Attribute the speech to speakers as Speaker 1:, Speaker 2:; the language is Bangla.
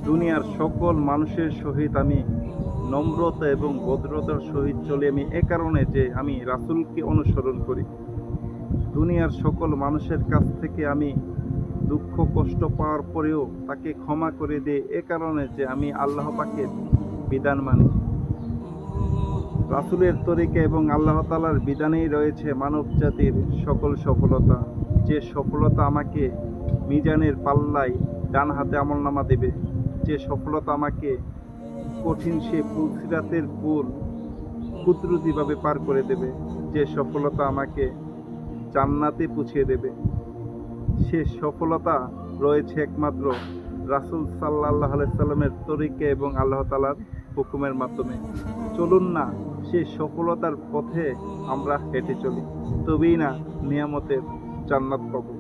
Speaker 1: দুনিয়ার সকল মানুষের সহিত আমি নম্রতা এবং ভদ্রতার সহিত চলি আমি এ কারণে যে আমি রাসূলকে অনুসরণ করি। দুনিয়ার সকল মানুষের কাছ থেকে আমি দুঃখ কষ্ট পাওয়ার পরেও তাকে ক্ষমা করে দিই এ কারণে যে আমি আল্লাহ পাকের বিধান মানি। রাসূলের তরিকা এবং আল্লাহ তাআলার বিধানেই রয়েছে মানব জাতির সকল সফলতা। যে সফলতা আমাকে মিজানের পাল্লায় ডান হাতে আমলনামা দেবে, যে সফলতা আমাকে কঠিন সে পুলসিরাতের পুল কুদরতিভাবে পার করে দেবে, যে সফলতা আমাকে জান্নাতে পৌঁছিয়ে দেবে, সে সফলতা রয়েছে একমাত্র রাসূল সাল্লাল্লাহু আলাইহি সাল্লামের তরিকা এবং আল্লাহ তাআলার হুকুমের মাধ্যমে। চলুন না সেই সফলতার পথে আমরা হেঁটে চলি, তবেই না নিয়ামতের জান্নাত পাবো।